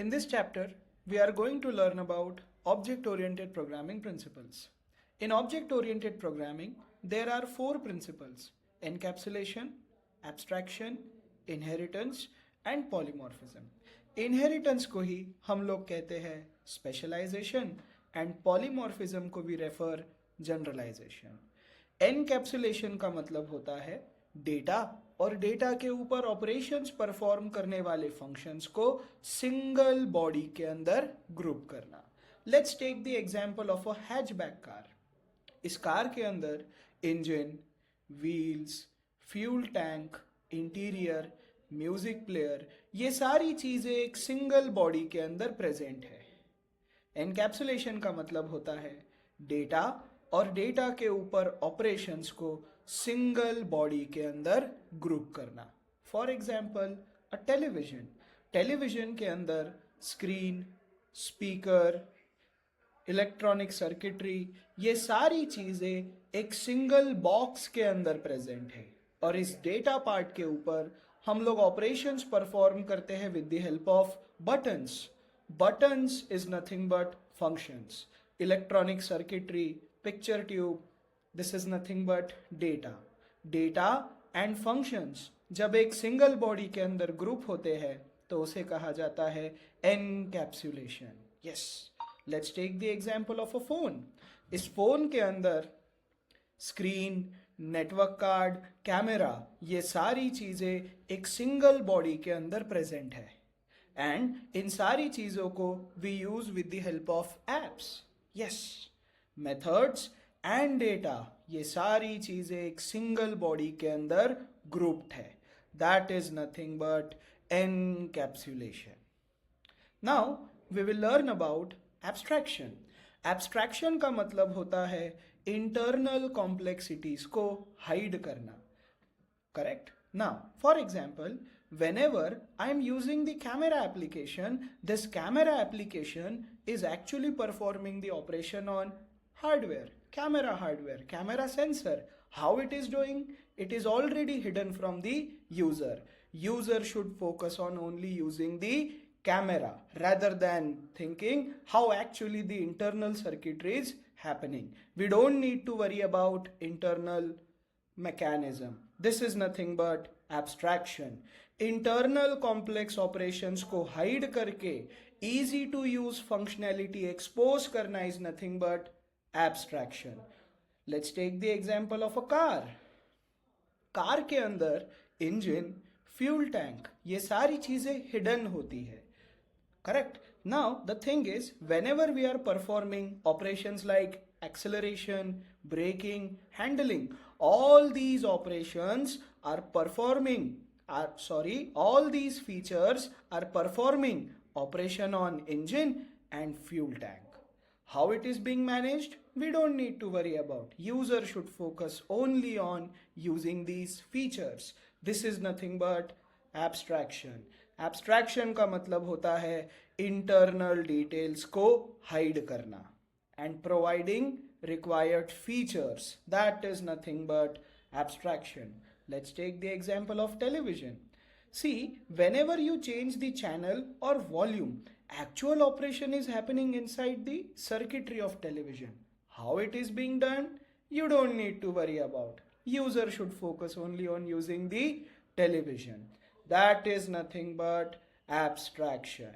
In this chapter, we are going to learn about object-oriented programming principles. In object-oriented programming, there are four principles: encapsulation, abstraction, inheritance and polymorphism. Inheritance को ही हम लोग कहते हैं specialization and polymorphism को भी refer generalization. Encapsulation का मतलब होता है डेटा और डेटा के ऊपर ऑपरेशंस परफॉर्म करने वाले फंक्शंस को सिंगल बॉडी के अंदर ग्रुप करना. Let's take the example of a hatchback car. इस कार के अंदर engine, wheels, fuel tank, interior, music player, ये सारी चीजें एक सिंगल बॉडी के अंदर प्रेजेंट है. एनकैप्सुलेशन का मतलब होता है डेटा और डेटा के ऊपर ऑपरेशंस को सिंगल बॉडी के अंदर ग्रुप करना. For example a television. Television के अंदर स्क्रीन, स्पीकर, इलेक्ट्रॉनिक सर्किटरी, ये सारी चीजें एक सिंगल बॉक्स के अंदर प्रेजेंट है और इस डेटा पार्ट के ऊपर हम लोग ऑपरेशंस परफॉर्म करते हैं with the help of buttons. Buttons is nothing but functions. Electronic circuitry, picture tube, this is nothing but data. Data and functions जब एक सिंगल बॉडी के अंदर ग्रुप होते हैं तो उसे कहा जाता है encapsulation. Yes, let's take the example of a phone. इस फोन के अंदर स्क्रीन, नेटवर्क कार्ड, कैमरा, ये सारी चीजें एक सिंगल बॉडी के अंदर प्रेजेंट है एंड इन सारी चीजों को we use with the help of apps. Yes, methods and data, ये सारी चीजें एक सिंगल बॉडी के अंदर ग्रुप्ड है. That is nothing but encapsulation. Now we will learn about abstraction. Abstraction का मतलब होता है इंटरनल कॉम्प्लेक्सिटीज को हाइड करना. Correct? Now, for example, whenever I am using the camera application, this camera application is actually performing the operation on hardware, camera sensor. How it is doing? It is already hidden from the user. User should focus on only using the camera rather than thinking how actually the internal circuitry is happening. We don't need to worry about internal mechanism. This is nothing but abstraction. Internal complex operations को hide करके easy to use functionality expose करना is nothing but abstraction. Let's take the example of a car. Car के अंदर engine, fuel tank, ये सारी चीजें hidden होती है. Correct? Now the thing is, whenever we are performing operations like acceleration, braking, handling, all these operations are performing, all these features are performing operation on engine and fuel tank. How it is being managed? We don't need to worry about. User should focus only on using these features. This is nothing but abstraction. Abstraction का मतलब होता है internal details को hide करना and providing required features. That is nothing but abstraction. Let's take the example of television. See, whenever you change the channel or volume, actual operation is happening inside the circuitry of television. How it is being done? You don't need to worry about. User should focus only on using the television. That is nothing but abstraction.